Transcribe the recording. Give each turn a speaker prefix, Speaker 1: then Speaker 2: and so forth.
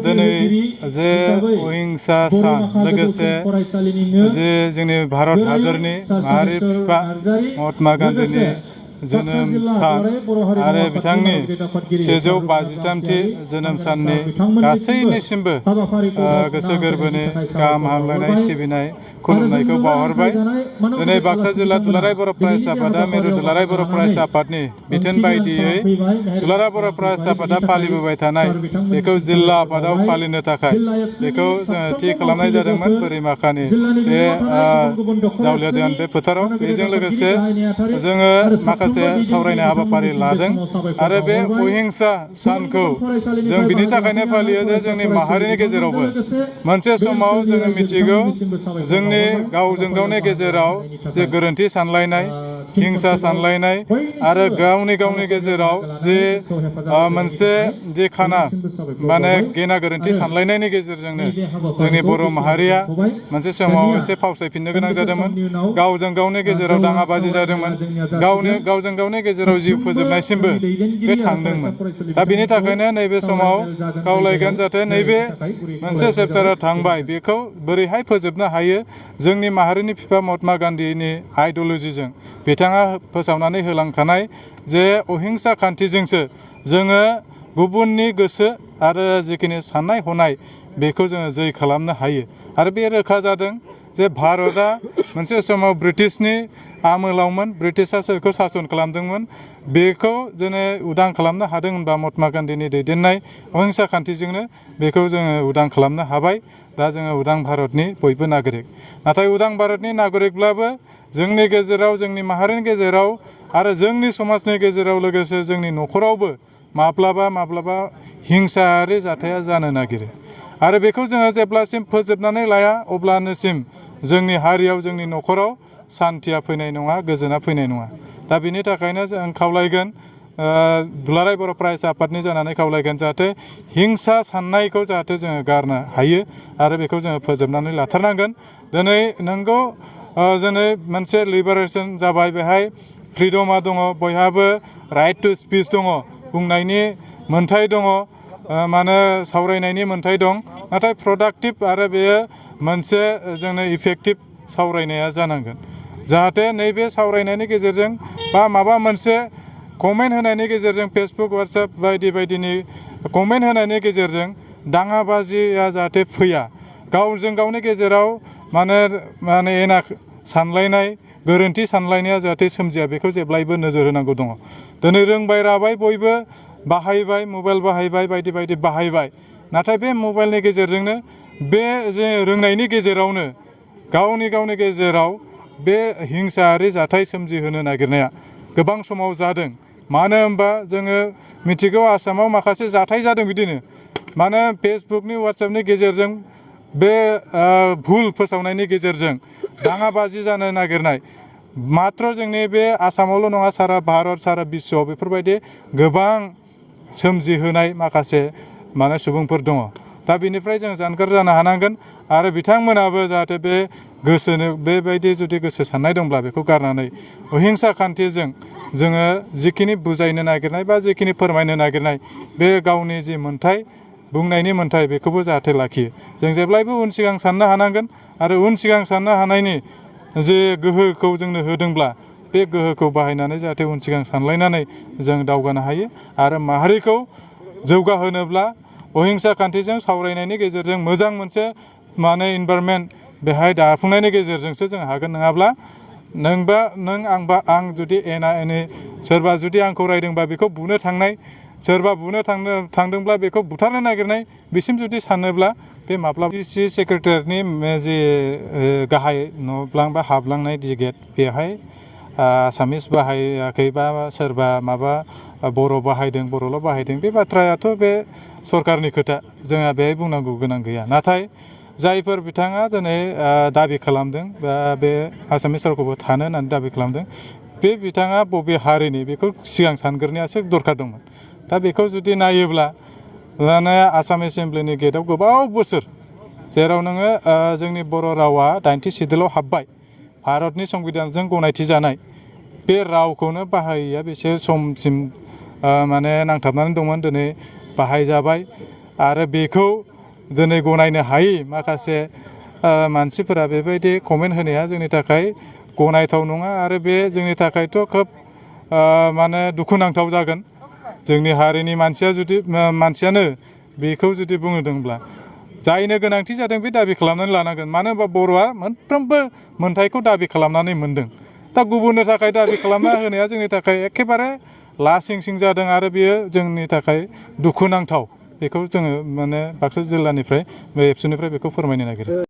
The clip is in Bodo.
Speaker 1: दिनै जे अहिंसा सान लोगोसे जे जोंनि भारत हादरनि माहारि बिफा महात्मा गान्धीनि जोनोम सान आरो बिथांनि 153थि जोनोम साननि गासैनिसिमबो गोसो गोरबोनि गाहाम हामलायनाय सिबिनाय खुलुमनायखौ बावहरबाय। दिनै बाक्सा जिल्ला दुलाराय बर' फरायसा आफादा मिरु दुलाराय बर' फरायसा आफादनि बिथोन बायदियै दुलाराय बर' फरायसा आफादा फालिबोबाय थानाय बेखौ जिल्ला आफादाव फालिनो थाखाय बेखौ जोङो थि खालामनाय जादोंमोन बोरैमाखानि बे जावलिया दैयान बे फोथाराव। बेजों लोगोसे जोङो माखासे सावरायनाय हाबाफारि लादों आरो बे अहिंसा सानखौ जों बिनि थाखायनो फालियो जे जोंनि माहारिनि गेजेरावबो मोनसे समाव जोङो मिथिगौ जोंनि गावजों गावनि गेजेराव जे गोरोन्थि सानलायनाय हिंसा सानलायनाय आरो गावनि गेजेराव जे मोनसे जे खाना माने गेना गोरोन्थि सानलायनायनि गेजेरजोंनो जोंनि बर' माहारिया मोनसे समाव एसे फावसायफिननो गोनां जादोंमोन। गावजों गावनि गेजेराव दाङाबाजि जादोंमोन। गावजों गावनि गेजेराव जिउ फोजोबनायसिमबो बे थांदोंमोन। दा बिनि थाखायनो नैबे समाव खावलायगोन जाहाथे नैबे मोनसे चेप्टारा थांबाय बेखौ बोरैहाय फोजोबनो हायो। जोंनि माहारिनि बिफा महात्मा गान्धीनि आइडिय'लजिजों बिथाङा फोसावनानै होलांखानाय जे अहिंसा खान्थिजोंसो जोङो गुबुननि गोसो आरो जिखिनि साननाय हनाय बेखौ जोङो जै खालामनो हायो। आरो बे रोखा जादों जे भारतआ मोनसे समाव ब्रिटिशनि आमोलावमोन। ब्रिटिशआ सोरखौ सासन खालामदोंमोन बेखौ जोङो उदां खालामनो हादों होनबा महात्मा गान्धीनि दैदेननाय अहिंसा खान्थिजोंनो बेखौ जोङो उदां खालामनो हाबाय। दा जोङो उदां भारतनि बयबो नागरिक। नाथाय उदां भारतनि नागरिकब्लाबो जोंनि गेजेराव जोंनि माहारिनि गेजेराव आरो जोंनि समाजनि गेजेराव लोगोसे जोंनि न'खरावबो माब्लाबा हिंसायारि जाथाया जानो नागिरो। आरो बेखौ जोङो जेब्लासिम फोजोबनानै लाया अब्लानोसिम जोंनि हारियाव जोंनि न'खराव सान्थिया फैनाय नङा, गोजोना फैनाय नङा। दा बिनि थाखायनो जों खावलायगोन दुलाराय बर' फरायसा आफादनि जानानै खावलायगोन जाहाथे हिंसा साननायखौ जाहाथे जोङो गारनो हायो आरो बेखौ जोङो फोजोबनानै लाथारनांगोन। दिनै नंगौ दिनै मोनसे लिबारेसन जाबाय, बेहाय फ्रिदमा दङ, बयहाबो राइट टु स्पिच दङ, बुंनायनि मोन्थाय दङ, माने सावरायनायनि मोन्थाय दं। नाथाय प्रडाक्टिभ आरो बेयो मोनसे जोंनो इफेक्टिभ सावरायनाया जानांगोन। जाहाथे नैबे सावरायनायनि गेजेरजों बा माबा मोनसे कमेन्ट होनायनि गेजेरजों फेसबुक वाट्सएप बायदि बायदिनि कमेन्ट होनायनि गेजेरजों दाङाबाजिया जाहाथे फैया। गावजों गावनि गेजेराव माने एना सानलायनाय गोरोन्थि सानलायनाया जाहाथे सोमजिया बेखौ जेब्लायबो नोजोर होनांगौ दङ। दिनै रोंबाय राबाय बयबो बाहायबाय, मबाइल बाहायबाय, बायदि बायदि बाहायबाय। नाथाय बे मबाइलनि गेजेरजोंनो बे जे रोंनायनि गेजेरावनो गावनि गेजेराव बे हिंसायारि जाथाय सोमजिहोनो नागिरनाया गोबां समाव जादों। मानो होनबा जोङो मिथिगौ आसामाव माखासे जाथाय जादों बिदिनो। मानो फेसबुकनि वाट्सएपनि गेजेरजों बे भुल फोसावनायनि गेजेरजों दाङाबाजि जानो नागिरनाय मात्र जोंनि बे आसामावल' नङा, सारा भारत सारा बिश्वआव बेफोरबायदि गोबां सोमजिहोनाय माखासे सुबुंफोर दङ। दा बिनिफ्राय जों जानगार जानो हानांगोन आरो बिथांमोनाबो जाहाथे बे गोसोनो बेबायदि जुदि गोसो साननाय दंब्ला बेखौ गारनानै अहिंसा खान्थिजों जोङो जिखिनि बुजायनो नागिरनाय बा जिखिनि फोरमायनो नागिरनाय बे गावनि जि मोन्थाय बुंनायनि मोन्थाय बेखौबो जाहाथे लाखियो। जों जेब्लायबो उन सिगां साननो हानांगोन आरो उन सिगां साननो हानायनि जे गोहोखौ जोंनो होदोंब्ला बे गोहोखौ बाहायनानै जाहाथे उन सिगां सानलायनानै जों दावगानो हायो। आरो माहारिखौ जौगाहोनोब्ला अहिंसा खान्थिजों सावरायनायनि गेजेरजों मोजां मोनसे इनभारमेन्ट बेहाय दाफुंनायनि गेजेरजोंसो जों हागोन। नङाब्ला नोंबा नों आंबा आं जुदि एना एनि सोरबा जुदि आंखौ रायदोंबा बेखौ बुनो थांनाय, सोरबा बुनो थांदोंब्ला बेखौ बुथारनो नागिरनाय बिसिम जुदि सानोब्ला बे माब्लाबा डिसि सेक्रेटारिनि जि गाहाय न'ब्लां बा हाबलांनाय जि गेट बेहाय आसामिस बाहायाखै बा सोरबा माबा बर' बाहायदों, बर'ल' बाहायदों, बे बाथ्रायाथ' बे सरकारनि खोथा, जोंहा बेहाय बुंनांगौ गोनां गैया। नाथाय जायफोर बिथाङा दिनै दाबि खालामदों बा बे आसामिस रावखौबो थानो होननानै दाबि खालामदों, बे बिथाङा बबे हारिनि बेखौ सिगां सानग्रोनायासो दरखार दंमोन। दा बेखौ जुदि नायोब्ला आसाम एसेमब्लिनि गेटआव गोबाव बोसोर जेराव नोङो जोंनि बर' रावा 90 सिडिउलाव हाबबाय, भारतनि संबिधानजों गनायथि जानाय, बे रावखौनो बाहायैया बेसे समसिम नांथाबनानै दंमोन। दिनै बाहायजाबाय आरो बेखौ दिनै गनायनो हायै माखासे मानसिफोरा बेबायदि कमेन्ट होनाया जोंनि थाखाय गनायथाव नङा आरो बे जोंनि थाखायथ' खोब माने दुखुनांथाव जागोन जोंनि हारिनि मानसियानो बेखौ जुदि बुंदोंब्ला जायनो गोनांथि जादों बे दाबि खालामनानै लानांगोन मानो होनबा बर'आ मोनफ्रोमबो मोनथायखौ दाबि खालामनानै मोनदों दा गुबुननो थाखाय दाबि खालामना होनाया जोंनि थाखाय एखेबारे लासिंसिं जादों आरो बेयो जोंनि थाखाय दुखुनांथाव बेखौ जोङो माने बाक्सा जिल्लानिफ्राय बे एबसुनिफ्राय बेखौ फोरमायनो नागिरो